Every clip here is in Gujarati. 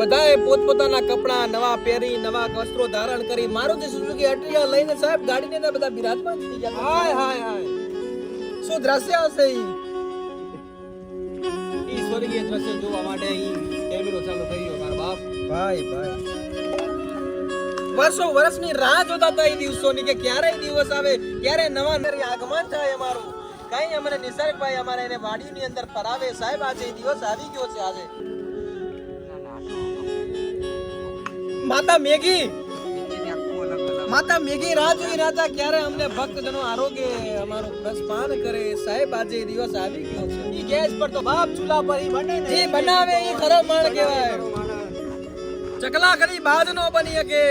બધાએ પોતપોતાના કપડા નવા પહેરી નવા વસ્ત્રો ધારણ કરી મારુતિ સુઝુકી અટ્રિયા લઈને સાહેબ ગાડીની અંદર બધા બિરાજમાન થઈ ગયા. હાય હાય હાય શું દ્રશ્ય હશે ઈ સ્વર્ગીય દ્રશ્ય જોવા માટે ઈ કેમેરો ચાલુ કર્યો મારા બાપ. ભાઈ વર્ષો વર્ષની રાહ જોતા હતા એ દિવસોની કે ક્યારે દિવસ આવે ક્યારે નવા આગમન થાય અમારું. કઈ અમને નિસર્ગભાઈ અમારે એને વાડીની અંદર ફરાવે સાહેબ. આજે એ દિવસ આવી ગયો છે. આજે માતા મેઘી રાહ જોઈ રહ્યા હતા ક્યારે અમને ભક્તજનો આરોગ્ય અમારું પ્રસ્પાન કરે સાહેબ. આજે એ દિવસ આવી ગયો છે. ઈ ગેસ પર તો બાપ ચૂલા પર ઈ બને ને ઈ બનાવે ઈ ખરો માણ કહેવાય. ચકલા ખરી બાજ નો બની શકે.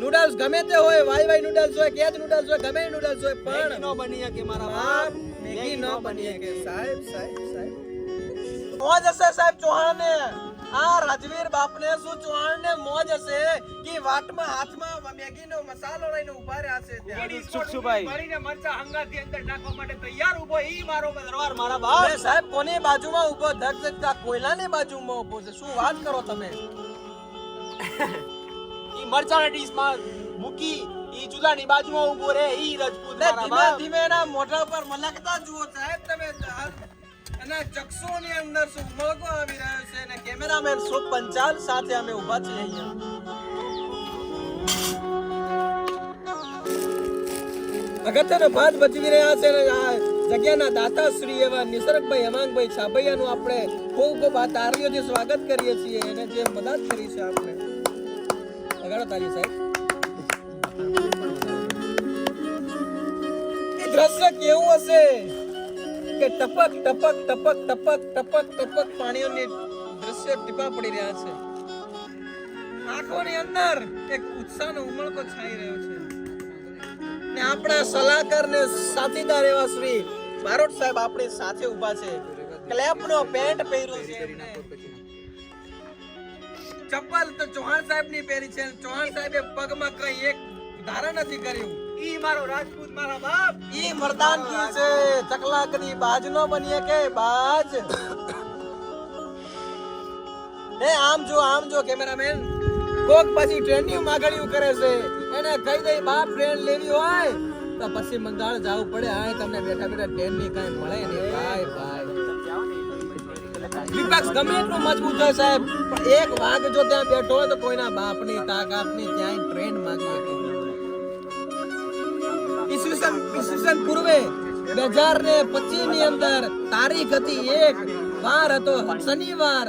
નૂડલ્સ ગમે તે હોય વાય નૂડલ્સ હોય કેજ નૂડલ્સ હોય ગમે નૂડલ્સ હોય પણ નો બની શકે મારા બાપ. મેગી નો બની શકે સાહેબ. મોજ હશે સાહેબ ચૌહાણ ને. આ રાજવીર બાપને શું ચૌહાણ ને મોજ હશે કે વાટમાં હાથમાં મેગી નો મસાલો લઈને ઉભા રહ્યા છે. ત્યાં સુખસુભાઈ મારીને મરચા હંગાથી અંદર નાખવા માટે તૈયાર ઉભો ઈ મારો દરબાર મારા બાપ. સાહેબ કોની બાજુમાં ઉભો ધગધગતા કોયલાની બાજુમાં ઉભો છે. શું વાત કરો તમે. ઈ મરચાના ડીશમાં મૂકી ઈ ચૂલાની બાજુમાં ઉભો રે ઈ રજપૂત મારા બાપ. ધીમે ધીમે એના મોઢા પર મલકતા જુઓ સાહેબ તમે. અને ચક્ષુની અંદર શું ઉમળકો આવી રહ્યો છે અને કેમેરામેન શુભ પંચાલ સાથે અમે ઊભા છીએ અહીંયા. અગત્યનો ભાગ ભજવી રહ્યા છે અને આ જગ્યાના દાતા શ્રી એવા નિસર્ગભાઈ હેમાંગભાઈ છાબૈયાનું આપણે ખૂબ ખૂબ આ તાળીઓથી સ્વાગત કરીએ છીએ. એને જે મદદ કરી છે આપણે અગાડો તાળી સાહેબ. એ દ્રશ્ય કેવું હશે કે ટપક ટપક ટપક ટપક ટપક ટપક પાણીઓની દ્રશ્ય ટીપા પડી રહ્યા છે. આંખોની અંદર એક ઉત્સાહનો ઉમળકો છાઈ રહ્યો છે ને આપણા સલાહકાર ને સાથીદાર એવા શ્રી બારોટ સાહેબ આપણી સાથે ઊભા છે. ક્લેપનો પેન્ટ પહેર્યો છે એમને. ચપ્પલ તો ચૌહાણ સાહેબ ની પહેરી છે. ચૌહાણ સાહેબે પગમાં કઈ એક ધારણ નથી કર્યું. ઈ મારો રાજપૂત મારા બાપ. ઈ મર્દાનગી છે. ચકલા કદી બાજ નો બનીએ કે બાજ. એ આમ જો કેમેરામેન કોક પછી ટ્રેન ની માગણીઓ કરે છે. એને કહી દઈ બાપ ટ્રેન લેવી હોય તો પછી બંગાળ જાવું પડે. આ તમને બેઠા બેઠા ટ્રેન ની કઈ મળે નહીં ભાઈ. વિપક્ષ ગમે એટલું મજબૂત હોય સાહેબ પણ એક વાઘ જો ત્યાં બેઠો હોય તો કોઈના બાપની તાકાતની ત્યાં ટ્રેન માંગી શકે. ઈસવીસન પૂર્વે 2025 ની અંદર તારીખ હતી 1 વાર હતો શનિવાર.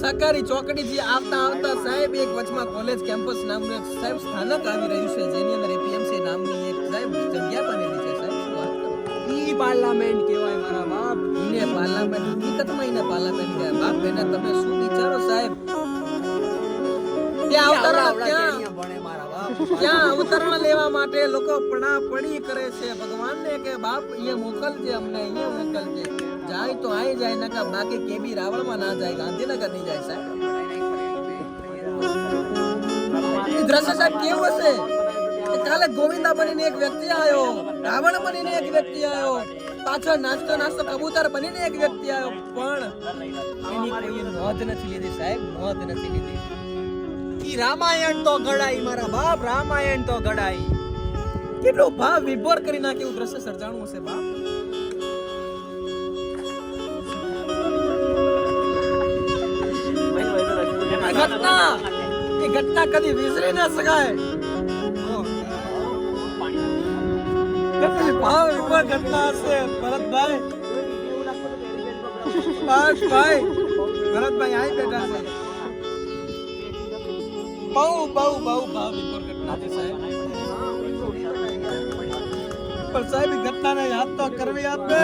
સરકારી ચોકડી થી આવતા સાહેબ એક વચમાં કોલેજ કેમ્પસ નામનું એક સાહેબ સ્થાનક આવી રહ્યું છે જેની અંદર એપીએમસી નામની એક સાહેબ જગ્યા બનેલી છે સાહેબ. શું વાત કરો. ઈ પાર્લામેન્ટ કહેવાય મારા બાપ. ઈને પાર્લામેન્ટ હકીકતમાં ઈને પાર્લામેન્ટ કહેવાય બાપ. એને તમે શું વિચારો સાહેબ. ત્યાં અવતરણ લેવા માટે લોકો પડી કરે છે ભગવાનને કે બાપ અહીંયા મોકલજે અમને અહીંયા મોકલજે. જાય તો આઈ જાય નકા બાકી કેબી રાવણમાં ના જાય ગાંધીનગર નહીં જાય સાહેબ. એ દ્રશ્ય સાહેબ કેવું હશે કે કાલે ગોવિંદા બનીને એક વ્યક્તિ આવ્યો, રાવણ બનીને એક વ્યક્તિ આવ્યો, પાછળ નાચતો કબૂતર બનીને એક વ્યક્તિ આવ્યો પણ એની કોઈ નોંધ નથી લીધી સાહેબ. નોંધ નથી લીધી. ઈ રામાયણ તો ઘડાઈ મારા બાપ. રામાયણ તો ઘડાઈ. કેટલો ભાવ વિભોર કરી નાખે એવું દ્રશ્ય સર્જાણું હશે બાપ. એ ઘટના કદી વિસરી ના શકાય. કેટલી ભાવ વિભોર ઘટના હશે ભરતભાઈ. ભરતભાઈ આઈ બેઠા છે. બહુ ભાવ વિભોર ઘટના છે સાહેબ. પણ સાહેબ એ ઘટનાને યાદ તો કરવી આપે.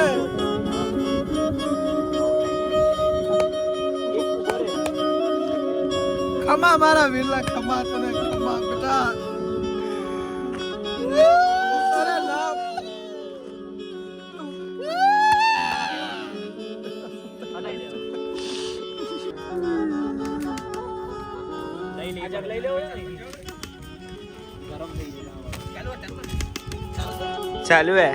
ખમા મારા વીરલા ખમા તને ખમા બેટા. અરે લાવ ચાલુ હે.